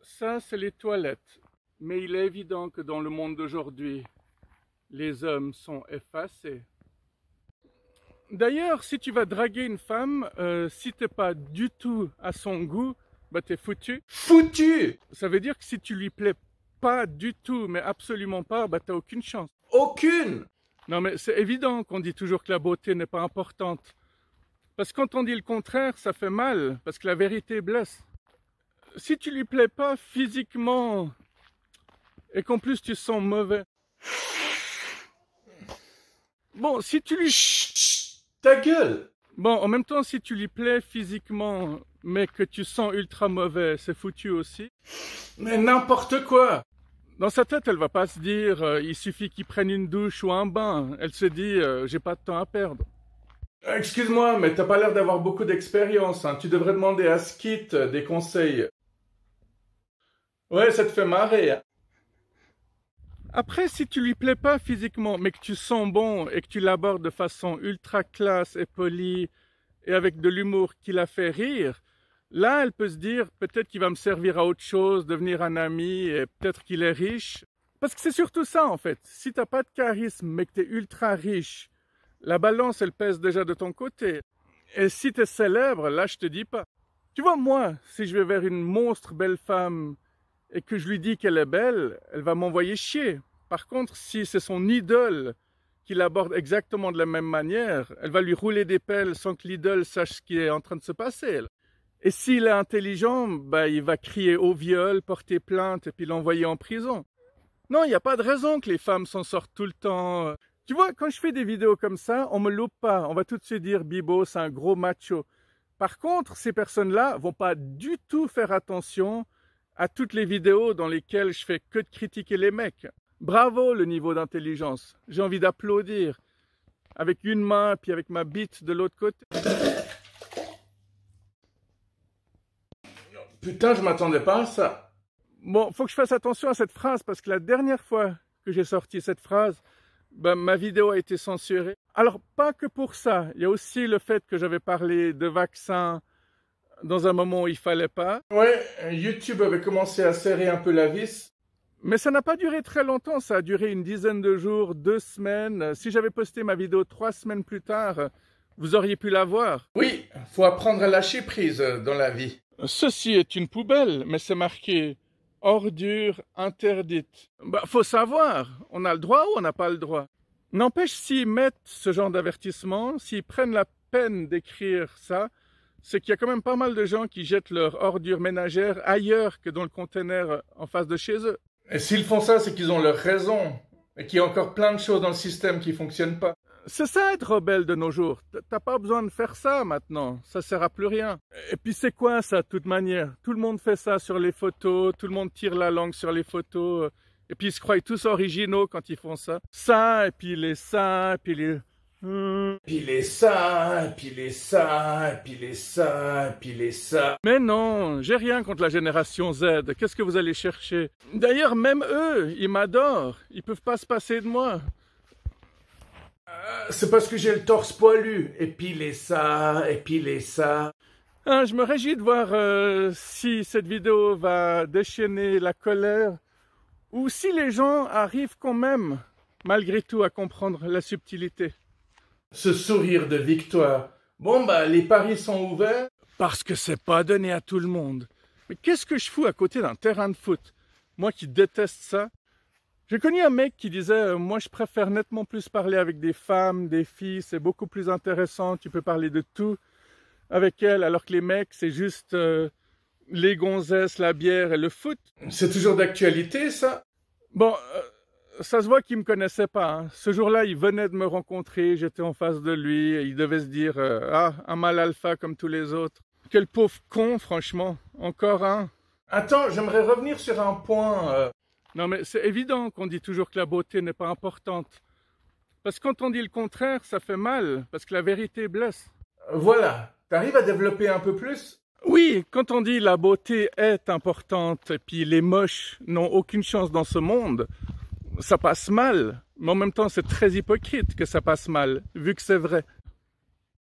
Ça, c'est les toilettes. Mais il est évident que dans le monde d'aujourd'hui, les hommes sont effacés. D'ailleurs, si tu vas draguer une femme, si t'es pas du tout à son goût, bah t'es foutu. Foutu! Ça veut dire que si tu lui plais pas du tout, mais absolument pas, bah t'as aucune chance. Aucune! Non mais c'est évident qu'on dit toujours que la beauté n'est pas importante. Parce que quand on dit le contraire, ça fait mal, parce que la vérité blesse. Si tu lui plais pas physiquement, et qu'en plus tu sens mauvais. Bon, si tu lui... Chut! Ta gueule! Bon, en même temps, si tu lui plais physiquement, mais que tu sens ultra mauvais, c'est foutu aussi. Mais n'importe quoi! Dans sa tête, elle va pas se dire il suffit qu'il prenne une douche ou un bain. Elle se dit j'ai pas de temps à perdre. Excuse-moi, mais t'as pas l'air d'avoir beaucoup d'expérience, hein. Tu devrais demander à Skit des conseils. Ouais, ça te fait marrer, hein. Après, si tu lui plais pas physiquement, mais que tu sens bon et que tu l'abordes de façon ultra classe et polie et avec de l'humour qui la fait rire, là, elle peut se dire peut-être qu'il va me servir à autre chose, devenir un ami et peut-être qu'il est riche. Parce que c'est surtout ça en fait. Si t'as pas de charisme mais que t'es ultra riche, la balance elle pèse déjà de ton côté. Et si t'es célèbre, là je te dis pas. Tu vois moi, si je vais vers une monstre belle femme et que je lui dis qu'elle est belle, elle va m'envoyer chier. Par contre, si c'est son idole qui l'aborde exactement de la même manière, elle va lui rouler des pelles sans que l'idole sache ce qui est en train de se passer. Et s'il est intelligent, bah, il va crier au viol, porter plainte et puis l'envoyer en prison. Non, il n'y a pas de raison que les femmes s'en sortent tout le temps. Tu vois, quand je fais des vidéos comme ça, on me loupe pas. On va tout de suite dire Bibo, c'est un gros macho. Par contre, ces personnes-là vont pas du tout faire attention à toutes les vidéos dans lesquelles je fais que de critiquer les mecs. Bravo le niveau d'intelligence. J'ai envie d'applaudir. Avec une main, puis avec ma bite de l'autre côté. Putain, je m'attendais pas à ça. Bon, faut que je fasse attention à cette phrase parce que la dernière fois que j'ai sorti cette phrase, ben, ma vidéo a été censurée. Alors, pas que pour ça. Il y a aussi le fait que j'avais parlé de vaccins dans un moment où il fallait pas. Ouais, YouTube avait commencé à serrer un peu la vis. Mais ça n'a pas duré très longtemps, ça a duré une dizaine de jours, 2 semaines. Si j'avais posté ma vidéo 3 semaines plus tard, vous auriez pu la voir. Oui, faut apprendre à lâcher prise dans la vie. Ceci est une poubelle, mais c'est marqué « ordure interdite ». Bah, faut savoir, on a le droit ou on n'a pas le droit. N'empêche, s'ils mettent ce genre d'avertissement, s'ils prennent la peine d'écrire ça, c'est qu'il y a quand même pas mal de gens qui jettent leurs ordures ménagères ailleurs que dans le conteneur en face de chez eux. Et s'ils font ça, c'est qu'ils ont leur raison. Et qu'il y a encore plein de choses dans le système qui fonctionnent pas. C'est ça être rebelle de nos jours. T'as pas besoin de faire ça maintenant. Ça sert à plus rien. Et puis c'est quoi ça de toute manière? Tout le monde fait ça sur les photos. Tout le monde tire la langue sur les photos. Et puis ils se croient tous originaux quand ils font ça. Ça, et puis les ça, et puis les... Puis les ça, et puis les ça, et puis les ça, et puis les ça. Mais non, j'ai rien contre la génération Z. Qu'est-ce que vous allez chercher? D'ailleurs, même eux, ils m'adorent. Ils peuvent pas se passer de moi. C'est parce que j'ai le torse poilu. Et puis les ça, et puis les ça. Ah, je me réjouis de voir si cette vidéo va déchaîner la colère ou si les gens arrivent quand même, malgré tout, à comprendre la subtilité. Ce sourire de victoire. Bon bah, les paris sont ouverts. Parce que c'est pas donné à tout le monde. Mais qu'est-ce que je fous à côté d'un terrain de foot? Moi qui déteste ça. J'ai connu un mec qui disait moi je préfère nettement plus parler avec des femmes, des filles, c'est beaucoup plus intéressant, tu peux parler de tout avec elles, alors que les mecs c'est juste les gonzesses, la bière et le foot. C'est toujours d'actualité ça? Bon, ça se voit qu'il me connaissait pas, hein. Ce jour-là, il venait de me rencontrer, j'étais en face de lui, et il devait se dire ah, un mâle alpha comme tous les autres. Quel pauvre con, franchement. Encore un. Attends, j'aimerais revenir sur un point. Non mais c'est évident qu'on dit toujours que la beauté n'est pas importante. Parce que quand on dit le contraire, ça fait mal, parce que la vérité blesse. Voilà, t'arrives à développer un peu plus? Oui, quand on dit la beauté est importante, et puis les moches n'ont aucune chance dans ce monde, ça passe mal. Mais en même temps, c'est très hypocrite que ça passe mal, vu que c'est vrai.